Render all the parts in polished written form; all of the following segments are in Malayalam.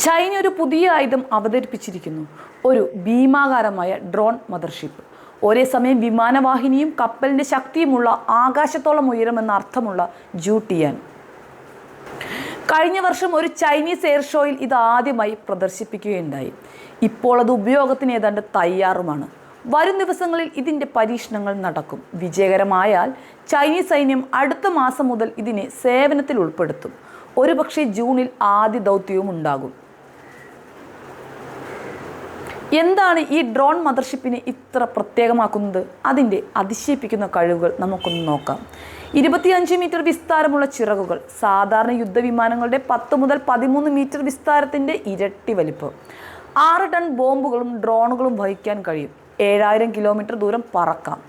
ചൈന ഒരു പുതിയ ആയുധം അവതരിപ്പിച്ചിരിക്കുന്നു. ഒരു ഭീമാകാരമായ ഡ്രോൺ മദർഷിപ്പ്. ഒരേ സമയം വിമാനവാഹിനിയും കപ്പലിൻ്റെ ശക്തിയുമുള്ള ആകാശത്തോളം ഉയരമെന്ന അർത്ഥമുള്ള ജൂട്ടിയാൻ. കഴിഞ്ഞ വർഷം ഒരു ചൈനീസ് എയർ ഷോയിൽ ഇത് ആദ്യമായി പ്രദർശിപ്പിക്കുകയുണ്ടായി. ഇപ്പോൾ അത് ഉപയോഗത്തിന് ഏതാണ്ട് തയ്യാറുമാണ്. വരും ദിവസങ്ങളിൽ ഇതിൻ്റെ പരീക്ഷണങ്ങൾ നടക്കും. വിജയകരമായാൽ ചൈനീസ് സൈന്യം അടുത്ത മാസം മുതൽ ഇതിനെ സേവനത്തിൽ ഉൾപ്പെടുത്തും. ഒരുപക്ഷെ ജൂണിൽ ആദ്യ ദൗത്യവും ഉണ്ടാകും. എന്താണ് ഈ ഡ്രോൺ മദർഷിപ്പിനെ ഇത്ര പ്രത്യേകമാക്കുന്നത്? അതിൻ്റെ അതിശയിപ്പിക്കുന്ന കഴിവുകൾ നമുക്കൊന്ന് നോക്കാം. 25 മീറ്റർ വിസ്താരമുള്ള ചിറകുകൾ, സാധാരണ യുദ്ധവിമാനങ്ങളുടെ 10 മുതൽ 13 മീറ്റർ വിസ്താരത്തിൻ്റെ ഇരട്ടി വലിപ്പം, 6 ടൺ ബോംബുകളും ഡ്രോണുകളും വഹിക്കാൻ കഴിയും, 7000 കിലോമീറ്റർ ദൂരം പറക്കാം,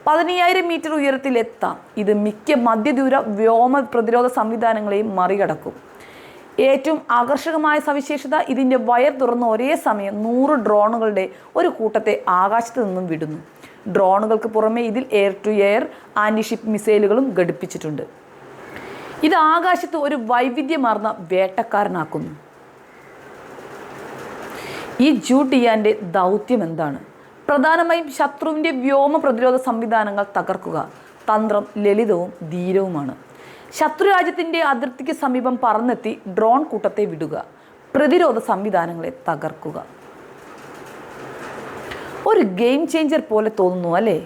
15000 മീറ്റർ ഉയരത്തിലെത്താം. ഇത് മിക്ക മധ്യദൂര വ്യോമ പ്രതിരോധ സംവിധാനങ്ങളെയും മറികടക്കും. ഏറ്റവും ആകർഷകമായ സവിശേഷത, ഇതിൻ്റെ വയർ തുറന്ന് ഒരേ സമയം 100 ഡ്രോണുകളുടെ ഒരു കൂട്ടത്തെ ആകാശത്ത് നിന്നും വിടുന്നു. ഡ്രോണുകൾക്ക് പുറമെ ഇതിൽ എയർ ടു എയർ ആൻറ്റിഷിപ്പ് മിസൈലുകളും ഘടിപ്പിച്ചിട്ടുണ്ട്. ഇത് ആകാശത്ത് ഒരു വൈവിധ്യമാർന്ന വേട്ടക്കാരനാക്കുന്നു. ഈ ജൂട്ടിയാൻ്റെ ദൗത്യം എന്താണ്? പ്രധാനമായും ശത്രുവിൻ്റെ വ്യോമ പ്രതിരോധ സംവിധാനങ്ങൾ തകർക്കുക. തന്ത്രം ലളിതവും ധീരവുമാണ്. ശത്രുരാജ്യത്തിൻ്റെ അതിർത്തിക്ക് സമീപം പറന്നെത്തി ഡ്രോൺ കൂട്ടത്തെ വിടുക, പ്രതിരോധ സംവിധാനങ്ങളെ തകർക്കുക. ഒരു ഗെയിം ചേഞ്ചർ പോലെ തോന്നുന്നു അല്ലേ?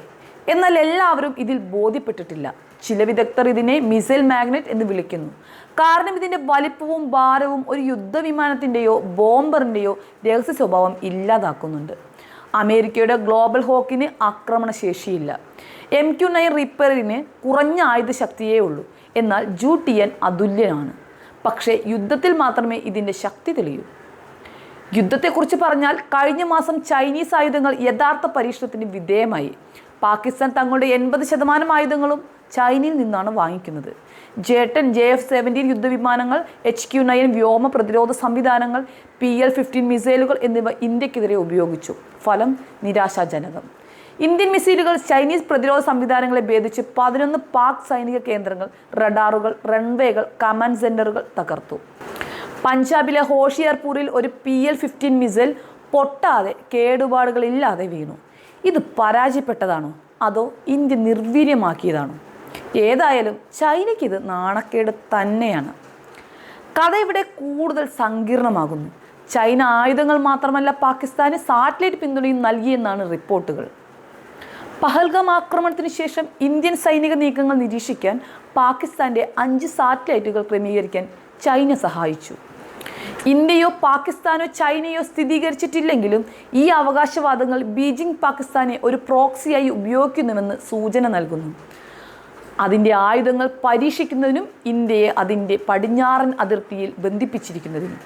എന്നാൽ എല്ലാവരും ഇതിൽ ബോധ്യപ്പെട്ടിട്ടില്ല. ചില വിദഗ്ധർ ഇതിനെ മിസൈൽ മാഗ്നറ്റ് എന്ന് വിളിക്കുന്നു. കാരണം ഇതിൻ്റെ വലിപ്പവും ഭാരവും ഒരു യുദ്ധവിമാനത്തിൻ്റെയോ ബോംബറിൻ്റെയോ രഹസ്യ സ്വഭാവം ഇല്ലാതാക്കുന്നുണ്ട്. അമേരിക്കയുടെ ഗ്ലോബൽ ഹോക്കിന് ആക്രമണശേഷിയില്ല. MQ-9 റീപ്പറിന് കുറഞ്ഞ ആയുധശക്തിയേ ഉള്ളൂ. എന്നാൽ ജൂട്ടിയാൻ അതുല്യനാണ്. പക്ഷേ യുദ്ധത്തിൽ മാത്രമേ ഇതിൻ്റെ ശക്തി തെളിയൂ. യുദ്ധത്തെക്കുറിച്ച് പറഞ്ഞാൽ, കഴിഞ്ഞ മാസം ചൈനീസ് ആയുധങ്ങൾ യഥാർത്ഥ പരീക്ഷണത്തിന് വിധേയമായി. പാകിസ്ഥാൻ തങ്ങളുടെ 80% ആയുധങ്ങളും ചൈനയിൽ നിന്നാണ് വാങ്ങിക്കുന്നത്. J-10, JF-17 യുദ്ധവിമാനങ്ങൾ, HQ-9 വ്യോമ പ്രതിരോധ സംവിധാനങ്ങൾ, PL-15 മിസൈലുകൾ എന്നിവ ഇന്ത്യക്കെതിരെ ഉപയോഗിച്ചു. ഫലം നിരാശാജനകം. ഇന്ത്യൻ മിസൈലുകൾ ചൈനീസ് പ്രതിരോധ സംവിധാനങ്ങളെ ഭേദിച്ച് 11 പാക് സൈനിക കേന്ദ്രങ്ങൾ, റഡാറുകൾ, റൺവേകൾ, കമാൻഡ് സെന്ററുകൾ തകർത്തു. പഞ്ചാബിലെ ഹോഷിയാർപൂരിൽ ഒരു PL-15 മിസൈൽ പൊട്ടാതെ കേടുപാടുകളില്ലാതെ വീണു. ഇത് പരാജയപ്പെട്ടതാണോ അതോ ഇന്ത്യ നിർവീര്യമാക്കിയതാണോ? ഏതായാലും ചൈനയ്ക്ക് ഇത് നാണക്കേട് തന്നെയാണ്. കഥ ഇവിടെ കൂടുതൽ സങ്കീർണമാകുന്നു. ചൈന ആയുധങ്ങൾ മാത്രമല്ല, പാകിസ്ഥാന് സാറ്റലൈറ്റ് പിന്തുണയും നൽകിയെന്നാണ് റിപ്പോർട്ടുകൾ. പഹൽഗാം ആക്രമണത്തിന് ശേഷം ഇന്ത്യൻ സൈനിക നീക്കങ്ങൾ നിരീക്ഷിക്കാൻ പാകിസ്ഥാൻ്റെ 5 സാറ്റലൈറ്റുകൾ ക്രമീകരിക്കാൻ ചൈന സഹായിച്ചു. ഇന്ത്യയോ പാകിസ്ഥാനോ ചൈനയോ സ്ഥിരീകരിച്ചിട്ടില്ലെങ്കിലും ഈ അവകാശവാദങ്ങൾ ബീജിംഗ് പാകിസ്ഥാനെ ഒരു പ്രോക്സിയായി ഉപയോഗിക്കുന്നുവെന്ന് സൂചന നൽകുന്നു. അതിൻ്റെ ആയുധങ്ങൾ പരീക്ഷിക്കുന്നതിനും ഇന്ത്യയെ അതിൻ്റെ പടിഞ്ഞാറൻ അതിർത്തിയിൽ ബന്ധിപ്പിച്ചിരിക്കുന്നതിനും.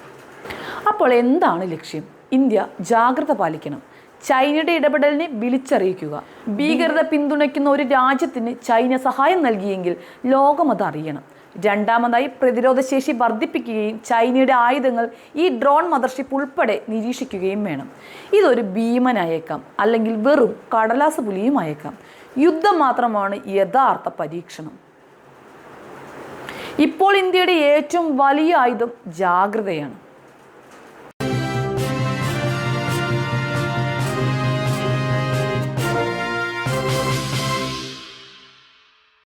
അപ്പോൾ എന്താണ് ലക്ഷ്യം? ഇന്ത്യ ജാഗ്രത പാലിക്കണം. ചൈനയുടെ ഇടപെടലിനെ വിളിച്ചറിയിക്കുക. ഭീകരത പിന്തുണയ്ക്കുന്ന ഒരു രാജ്യത്തിന് ചൈന സഹായം നൽകിയെങ്കിൽ ലോകം അത് അറിയണം. രണ്ടാമതായി, പ്രതിരോധശേഷി വർദ്ധിപ്പിക്കുകയും ചൈനയുടെ ആയുധങ്ങൾ ഈ ഡ്രോൺ മദർഷിപ്പ് ഉൾപ്പെടെ നിരീക്ഷിക്കുകയും വേണം. ഇതൊരു ഭീമനായേക്കാം, അല്ലെങ്കിൽ വെറും കടലാസ് പുലിയും ആയേക്കാം. യുദ്ധം മാത്രമാണ് യഥാർത്ഥ പരീക്ഷണം. ഇപ്പോൾ ഇന്ത്യയുടെ ഏറ്റവും വലിയ ആയുധം ജാഗ്രതയാണ്.